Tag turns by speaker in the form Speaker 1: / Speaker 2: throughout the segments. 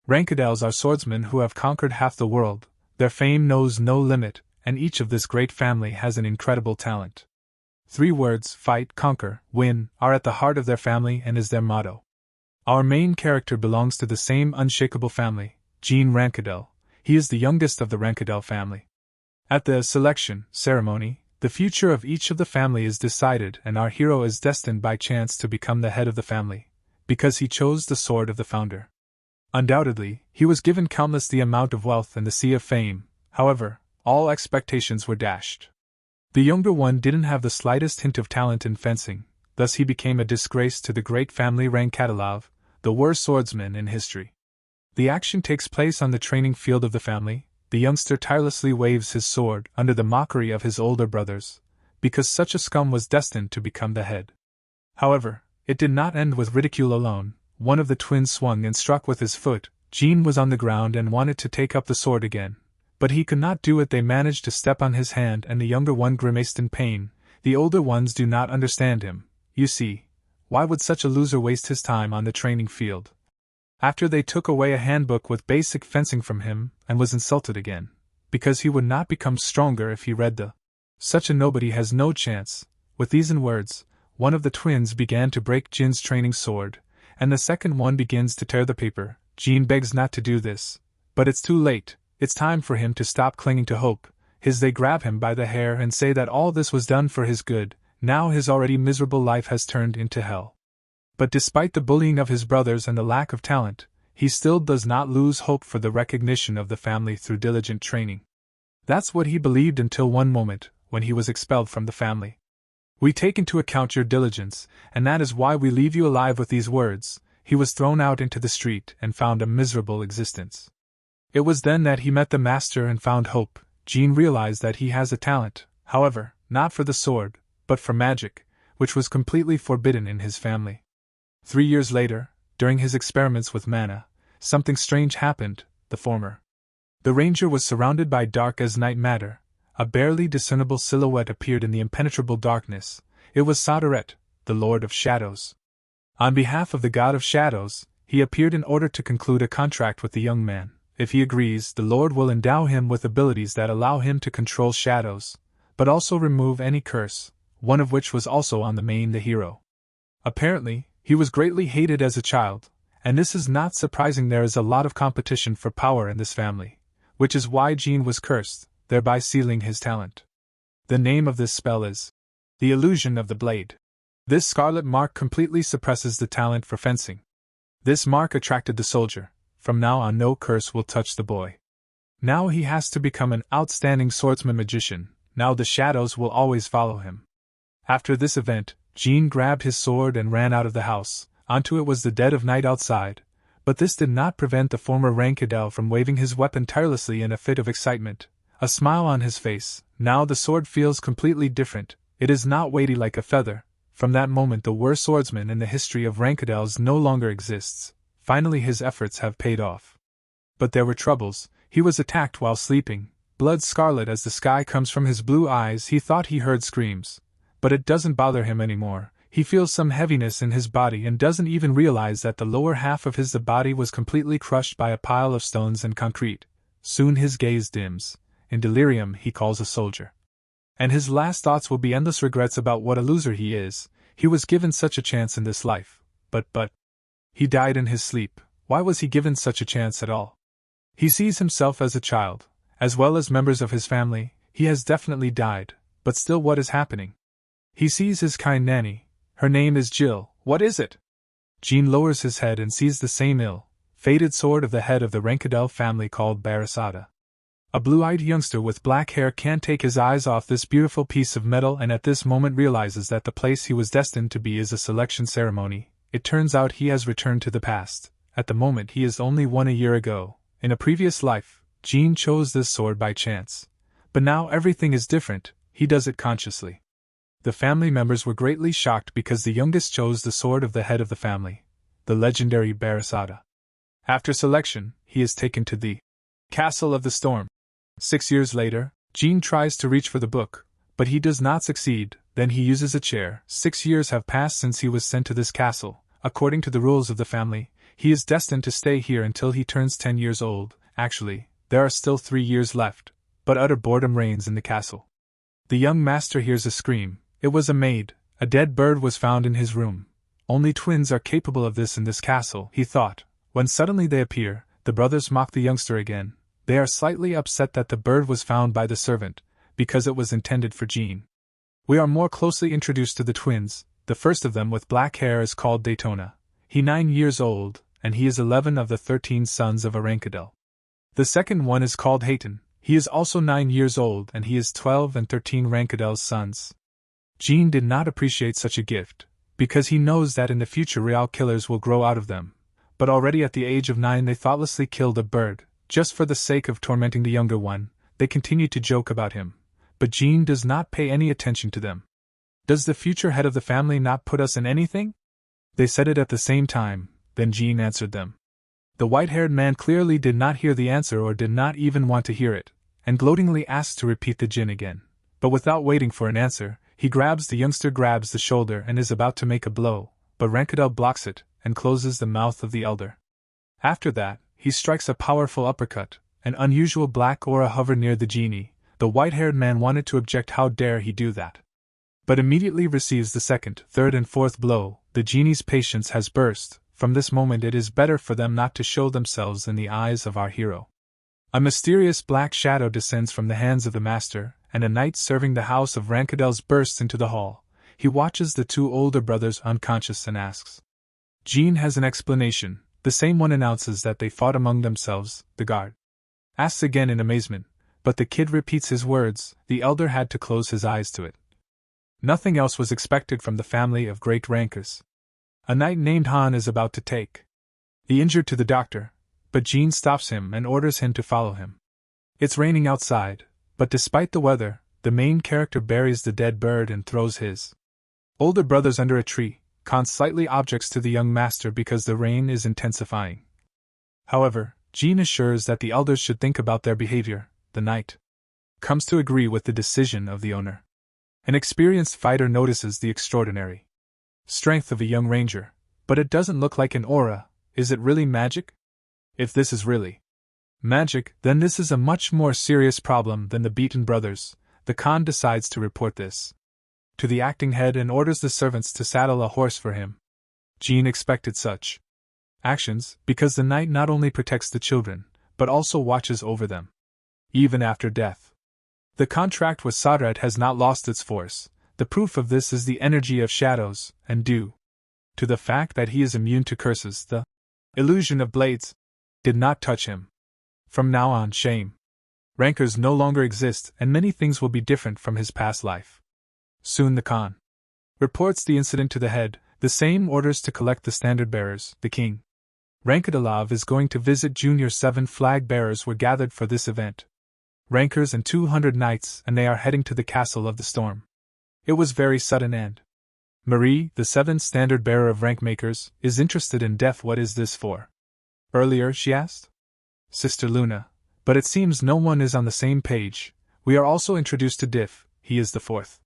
Speaker 1: Rankadels are swordsmen who have conquered half the world, their fame knows no limit, and each of this great family has an incredible talent. 3 words, fight, conquer, win, are at the heart of their family and is their motto. Our main character belongs to the same unshakable family, Jean Rankadel. He is the youngest of the Rankadel family. At the selection ceremony, the future of each of the family is decided, and our hero is destined by chance to become the head of the family, because he chose the sword of the founder. Undoubtedly, he was given countless the amount of wealth and the sea of fame. However, all expectations were dashed. The younger one didn't have the slightest hint of talent in fencing, thus he became a disgrace to the great family Rankadalov, the worst swordsman in history. The action takes place on the training field of the family. The youngster tirelessly waves his sword under the mockery of his older brothers, because such a scum was destined to become the head. However, it did not end with ridicule alone. One of the twins swung and struck with his foot. Jean was on the ground and wanted to take up the sword again, but he could not do it. They managed to step on his hand and the younger one grimaced in pain. The older ones do not understand him. You see, why would such a loser waste his time on the training field? After they took away a handbook with basic fencing from him, and was insulted again, because he would not become stronger if he read the "Such a nobody has no chance." With these words, one of the twins began to break Jin's training sword, and the second one begins to tear the paper. Jean begs not to do this, but it's too late. It's time for him to stop clinging to hope. They grab him by the hair and say that all this was done for his good. Now his already miserable life has turned into hell. But despite the bullying of his brothers and the lack of talent, he still does not lose hope for the recognition of the family through diligent training. That's what he believed until one moment, when he was expelled from the family. We take into account your diligence, and that is why we leave you alive with these words. He was thrown out into the street and found a miserable existence. It was then that he met the master and found hope. Jean realized that he has a talent, however, not for the sword, but for magic, which was completely forbidden in his family. 3 years later, during his experiments with mana, something strange happened. The ranger was surrounded by dark as night matter. A barely discernible silhouette appeared in the impenetrable darkness. It was Saderet, the Lord of Shadows. On behalf of the God of Shadows, he appeared in order to conclude a contract with the young man. If he agrees, the Lord will endow him with abilities that allow him to control shadows, but also remove any curse, one of which was also on the hero. Apparently, he was greatly hated as a child, and this is not surprising. There is a lot of competition for power in this family, which is why Jean was cursed, thereby sealing his talent. The name of this spell is the Illusion of the Blade. This scarlet mark completely suppresses the talent for fencing. This mark attracted the soldier. From now on no curse will touch the boy. Now he has to become an outstanding swordsman magician. Now the shadows will always follow him. After this event, Jean grabbed his sword and ran out of the house. Onto it was the dead of night outside, but this did not prevent the former Rankadel from waving his weapon tirelessly in a fit of excitement, a smile on his face. Now the sword feels completely different. It is not weighty like a feather. From that moment the worst swordsman in the history of Rankadels no longer exists. Finally his efforts have paid off. But there were troubles. He was attacked while sleeping. Blood scarlet as the sky comes from his blue eyes. He thought he heard screams. But it doesn't bother him anymore. He feels some heaviness in his body and doesn't even realize that the lower half of his body was completely crushed by a pile of stones and concrete. Soon his gaze dims. In delirium he calls a soldier. And his last thoughts will be endless regrets about what a loser he is. He was given such a chance in this life. But he died in his sleep. Why was he given such a chance at all? He sees himself as a child, as well as members of his family. He has definitely died, but still what is happening? He sees his kind nanny. Her name is Jill. What is it? Jean lowers his head and sees the same ill-fated sword of the head of the Rankadel family called Barasada. A blue-eyed youngster with black hair can't take his eyes off this beautiful piece of metal and at this moment realizes that the place he was destined to be is a selection ceremony. It turns out he has returned to the past. At the moment he is only 1 year ago. In a previous life, Jean chose this sword by chance. But now everything is different. He does it consciously. The family members were greatly shocked because the youngest chose the sword of the head of the family, the legendary Barasada. After selection, he is taken to the Castle of the Storm. 6 years later, Jean tries to reach for the book, but he does not succeed. Then he uses a chair. 6 years have passed since he was sent to this castle. According to the rules of the family, He is destined to stay here until he turns 10 years old. Actually, there are still 3 years left, but utter boredom reigns in the castle. The young master hears a scream. It was a maid. A dead bird was found in his room. Only twins are capable of this in this castle, he thought, when suddenly they appear. The brothers mock the youngster again. They are slightly upset that the bird was found by the servant, because it was intended for Jean. We are more closely introduced to the twins. The first of them with black hair is called Daytona. He 9 years old, and he is 11 of the 13 sons of Arankadel. The second one is called Hayton. He is also 9 years old, and he is 12 and 13 Rankadel's sons. Jean did not appreciate such a gift, because he knows that in the future real killers will grow out of them. But already at the age of 9 they thoughtlessly killed a bird, just for the sake of tormenting the younger one. They continue to joke about him, but Jean does not pay any attention to them. Does the future head of the family not put us in anything? They said it at the same time, then Jean answered them. The white-haired man clearly did not hear the answer or did not even want to hear it, and gloatingly asked to repeat the jin again. But without waiting for an answer, the youngster grabs the shoulder and is about to make a blow, but Rankadel blocks it and closes the mouth of the elder. After that, he strikes a powerful uppercut. An unusual black aura hovered near the genie. The white-haired man wanted to object, how dare he do that? But immediately receives the second, third and fourth blow. The genie's patience has burst. From this moment it is better for them not to show themselves in the eyes of our hero. A mysterious black shadow descends from the hands of the master, and a knight serving the house of Rankadels bursts into the hall. He watches the 2 older brothers unconscious and asks. Jean has an explanation. The same one announces that they fought among themselves. The guard asks again in amazement, but the kid repeats his words. The elder had to close his eyes to it. Nothing else was expected from the family of great rankers. A knight named Han is about to take the injured to the doctor, but Jean stops him and orders him to follow him. It's raining outside, but despite the weather, the main character buries the dead bird and throws his older brothers under a tree. Khan slightly objects to the young master because the rain is intensifying. However, Jean assures that the elders should think about their behavior. The knight comes to agree with the decision of the owner. An experienced fighter notices the extraordinary strength of a young ranger, but it doesn't look like an aura. Is it really magic? If this is really magic, then this is a much more serious problem than the beaten brothers. The Khan decides to report this to the acting head and orders the servants to saddle a horse for him. Jean expected such actions, because the knight not only protects the children, but also watches over them, even after death. The contract with Sadrat has not lost its force. The proof of this is the energy of shadows, and due to the fact that he is immune to curses, the illusion of blades did not touch him. From now on, shame rankers no longer exist, and many things will be different from his past life. Soon the Khan reports the incident to the head, the same orders to collect the standard bearers. The king Rankadalav is going to visit Junior. 7 flag bearers were gathered for this event. Rankers and 200 knights, and they are heading to the Castle of the Storm. It was very sudden, and Marie, the 7th standard bearer of rank makers, is interested in death. What is this for? Earlier, she asked Sister Luna, but it seems no one is on the same page. We are also introduced to Diff. He is the 4th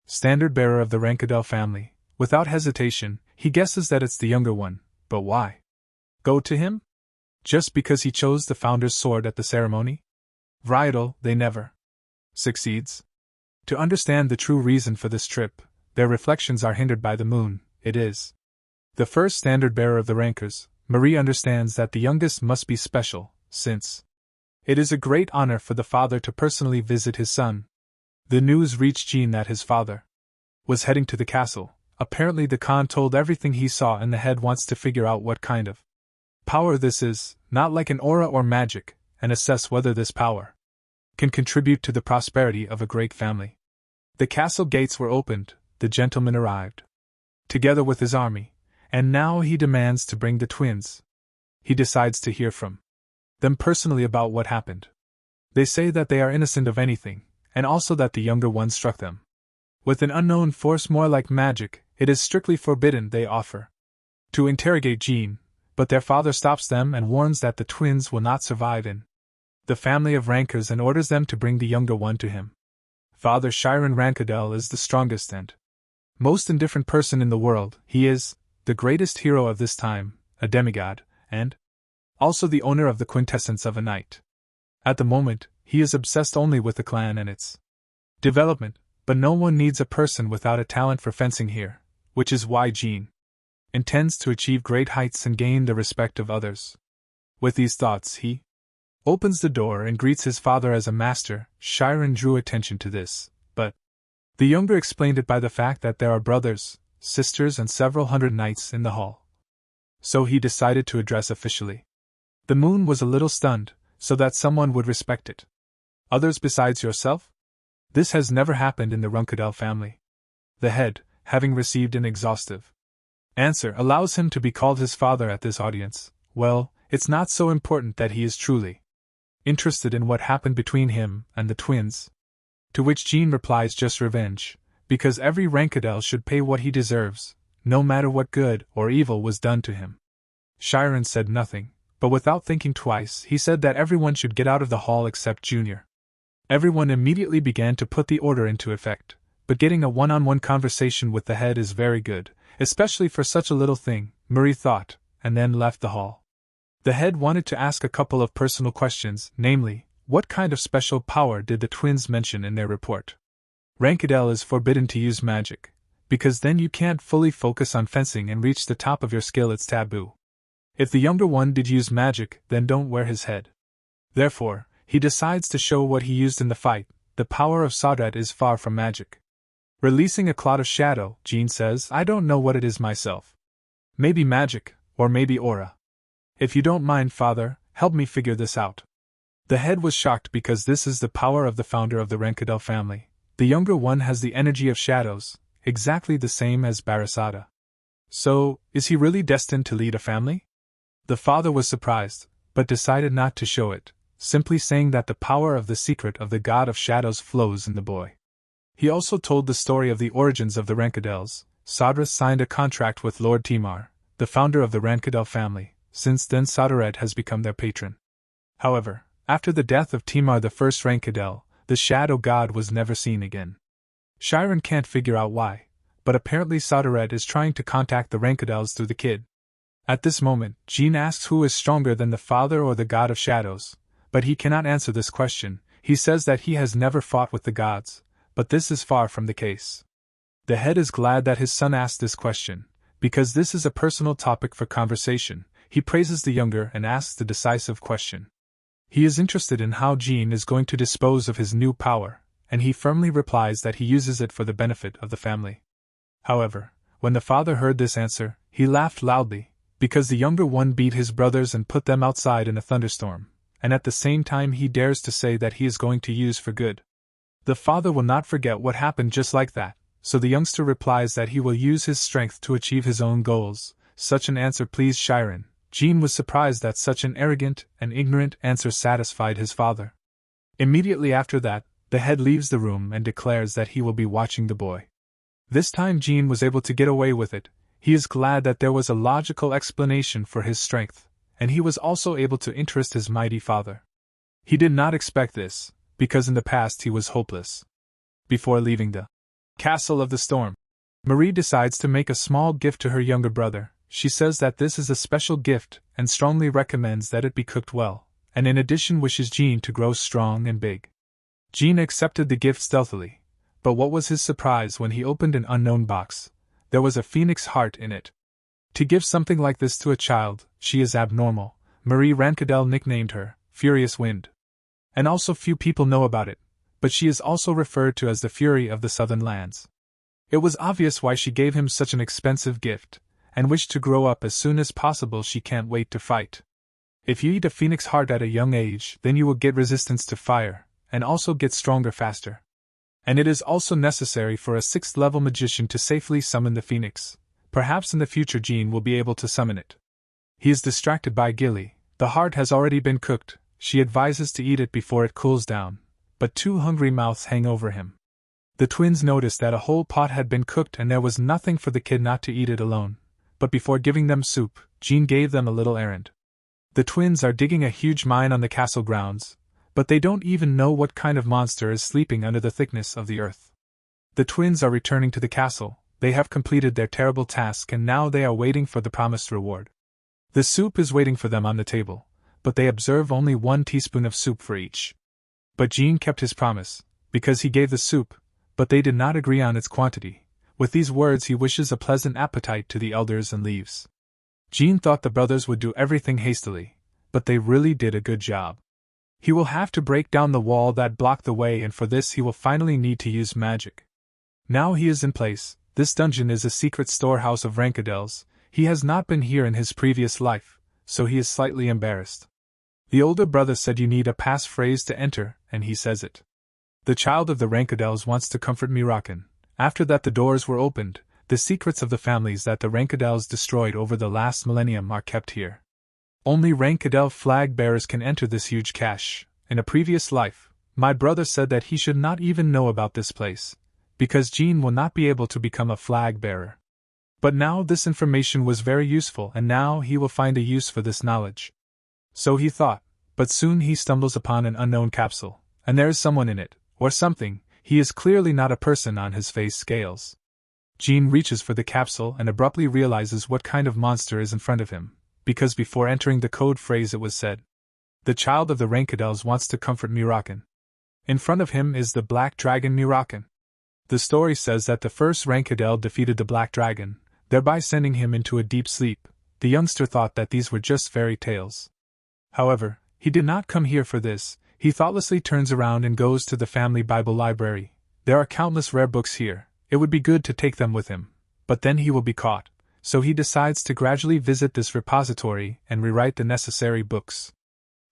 Speaker 1: standard bearer of the Rankadel family. Without hesitation, he guesses that it's the younger one. But why go to him? Just because he chose the founder's sword at the ceremony? Varietal, they never succeeds. To understand the true reason for this trip, their reflections are hindered by the moon. It is the first standard bearer of the rankers. Marie understands that the youngest must be special, since it is a great honor for the father to personally visit his son. The news reached Jean that his father was heading to the castle. Apparently the Khan told everything he saw, and the head wants to figure out what kind of power this is, not like an aura or magic, and assess whether this power can contribute to the prosperity of a great family. The castle gates were opened. The gentleman arrived together with his army, and now he demands to bring the twins. He decides to hear from them personally about what happened. They say that they are innocent of anything, and also that the younger one struck them with an unknown force more like magic. It is strictly forbidden. They offer to interrogate Jean, but their father stops them and warns that the twins will not survive in the family of rankers and orders them to bring the younger one to him. Father Shiren Rankadel is the strongest and most indifferent person in the world. He is the greatest hero of this time, a demigod, and also the owner of the quintessence of a knight. At the moment, he is obsessed only with the clan and its development, but no one needs a person without a talent for fencing here, which is why Jean intends to achieve great heights and gain the respect of others. With these thoughts, he opens the door and greets his father as a master. Chiron drew attention to this, but the younger explained it by the fact that there are brothers, sisters, and several hundred knights in the hall. So he decided to address officially. The moon was a little stunned, so that someone would respect it. Others besides yourself? This has never happened in the Runkadel family. The head, having received an exhaustive answer, allows him to be called his father at this audience. Well, it's not so important that he is truly interested in what happened between him and the twins. To which Jean replies just revenge, because every Rankadel should pay what he deserves, no matter what good or evil was done to him. Chiron said nothing, but without thinking twice he said that everyone should get out of the hall except Junior. Everyone immediately began to put the order into effect, but getting a one-on-one conversation with the head is very good, especially for such a little thing, Marie thought, and then left the hall. The head wanted to ask a couple of personal questions, namely, what kind of special power did the twins mention in their report? Rankadel is forbidden to use magic, because then you can't fully focus on fencing and reach the top of your skill, it's taboo. If the younger one did use magic, then don't wear his head. Therefore, he decides to show what he used in the fight. The power of Sawdred is far from magic. Releasing a cloud of shadow, Jean says, I don't know what it is myself. Maybe magic, or maybe aura. If you don't mind, father, help me figure this out. The head was shocked because this is the power of the founder of the Rankadel family. The younger one has the energy of shadows, exactly the same as Barasada. So, is he really destined to lead a family? The father was surprised, but decided not to show it, simply saying that the power of the secret of the god of shadows flows in the boy. He also told the story of the origins of the Rankadels. Sadra signed a contract with Lord Timar, the founder of the Rankadel family. Since then Sadaret has become their patron. However, after the death of Timar the first Rankadel, the shadow god was never seen again. Chiron can't figure out why, but apparently Sadaret is trying to contact the Rankadels through the kid. At this moment, Jean asks who is stronger than the father or the god of shadows, but he cannot answer this question. He says that he has never fought with the gods, but this is far from the case. The head is glad that his son asked this question, because this is a personal topic for conversation. He praises the younger and asks the decisive question. He is interested in how Jean is going to dispose of his new power, and he firmly replies that he uses it for the benefit of the family. However, when the father heard this answer, he laughed loudly, because the younger one beat his brothers and put them outside in a thunderstorm, and at the same time he dares to say that he is going to use for good. The father will not forget what happened just like that, so the youngster replies that he will use his strength to achieve his own goals. Such an answer pleased Chiron. Jean was surprised that such an arrogant and ignorant answer satisfied his father. Immediately after that, the head leaves the room and declares that he will be watching the boy. This time Jean was able to get away with it. He is glad that there was a logical explanation for his strength, and he was also able to interest his mighty father. He did not expect this, because in the past he was hopeless. Before leaving the Castle of the Storm, Marie decides to make a small gift to her younger brother. She says that this is a special gift and strongly recommends that it be cooked well, and in addition wishes Jean to grow strong and big. Jean accepted the gift stealthily, but what was his surprise when he opened an unknown box? There was a phoenix heart in it. To give something like this to a child, she is abnormal. Marie Rankadel nicknamed her Furious Wind. And also few people know about it, but she is also referred to as the Fury of the Southern Lands. It was obvious why she gave him such an expensive gift, and wished to grow up as soon as possible. She can't wait to fight. If you eat a phoenix heart at a young age, then you will get resistance to fire, and also get stronger faster. And it is also necessary for a 6th level magician to safely summon the phoenix. Perhaps in the future Jean will be able to summon it. He is distracted by Gilly. The heart has already been cooked. She advises to eat it before it cools down, but 2 hungry mouths hang over him. The twins noticed that a whole pot had been cooked and there was nothing for the kid not to eat it alone. But before giving them soup, Jean gave them a little errand. The twins are digging a huge mine on the castle grounds, but they don't even know what kind of monster is sleeping under the thickness of the earth. The twins are returning to the castle. They have completed their terrible task and now they are waiting for the promised reward. The soup is waiting for them on the table, but they observe only 1 teaspoon of soup for each. But Jean kept his promise, because he gave the soup, but they did not agree on its quantity. With these words he wishes a pleasant appetite to the elders and leaves. Jean thought the brothers would do everything hastily, but they really did a good job. He will have to break down the wall that blocked the way, and for this he will finally need to use magic. Now he is in place. This dungeon is a secret storehouse of rankadels. He has not been here in his previous life, so he is slightly embarrassed. The older brother said you need a passphrase to enter, and he says it. The child of the rankadels wants to comfort Mirakan. After that the doors were opened. The secrets of the families that the rankadels destroyed over the last millennium are kept here. Only rankadel flag bearers can enter this huge cache. In a previous life, my brother said that he should not even know about this place, because Jean will not be able to become a flag bearer. But now this information was very useful, and now he will find a use for this knowledge. So he thought, but soon he stumbles upon an unknown capsule, and there is someone in it, or something. He is clearly not a person on his face scales. Jean reaches for the capsule and abruptly realizes what kind of monster is in front of him, because before entering the code phrase it was said, "The child of the rankadels wants to comfort Mirakan." In front of him is the black dragon Mirakan. The story says that the first rankadel defeated the black dragon, thereby sending him into a deep sleep. The youngster thought that these were just fairy tales. However, he did not come here for this. He thoughtlessly turns around and goes to the family Bible library. There are countless rare books here. It would be good to take them with him, but then he will be caught, so he decides to gradually visit this repository and rewrite the necessary books.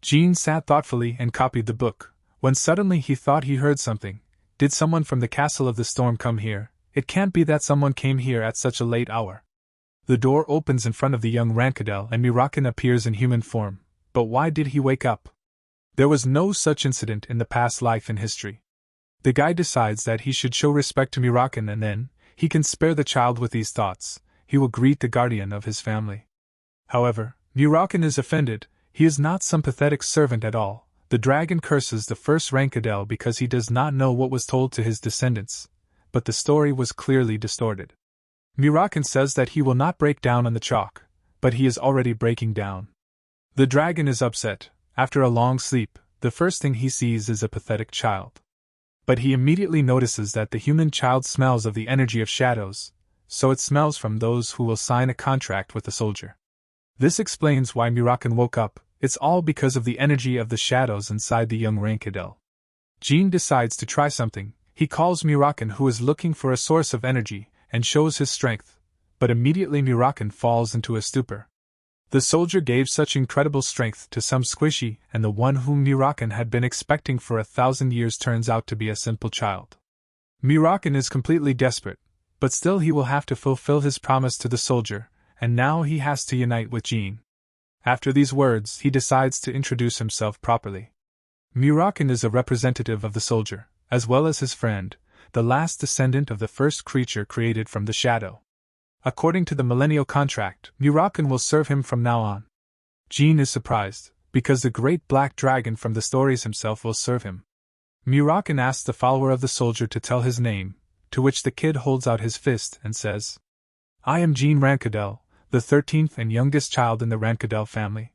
Speaker 1: Jean sat thoughtfully and copied the book, when suddenly he thought he heard something. Did someone from the Castle of the Storm come here? It can't be that someone came here at such a late hour. The door opens in front of the young rankadel and Mirakan appears in human form. But why did he wake up? There was no such incident in the past life in history. The guy decides that he should show respect to Mirakan, and then he can spare the child. With these thoughts, he will greet the guardian of his family. However, Mirakan is offended. He is not some pathetic servant at all. The dragon curses the first rankadel because he does not know what was told to his descendants, but the story was clearly distorted. Mirakan says that he will not break down on the chalk, but he is already breaking down. The dragon is upset. After a long sleep, the first thing he sees is a pathetic child. But he immediately notices that the human child smells of the energy of shadows, so it smells from those who will sign a contract with the soldier. This explains why Mirakan woke up. It's all because of the energy of the shadows inside the young rankadel. Jean decides to try something. He calls Mirakan, who is looking for a source of energy, and shows his strength, but immediately Mirakan falls into a stupor. The soldier gave such incredible strength to some squishy, and the one whom Mirakan had been expecting for 1,000 years turns out to be a simple child. Mirakan is completely desperate, but still he will have to fulfill his promise to the soldier, and now he has to unite with Jean. After these words, he decides to introduce himself properly. Mirakan is a representative of the soldier, as well as his friend, the last descendant of the first creature created from the shadow. According to the millennial contract, Mirakan will serve him from now on. Jean is surprised, because the great black dragon from the stories himself will serve him. Mirakan asks the follower of the soldier to tell his name, to which the kid holds out his fist and says, "I am Jean Rankadel, the 13th and youngest child in the Rankadel family."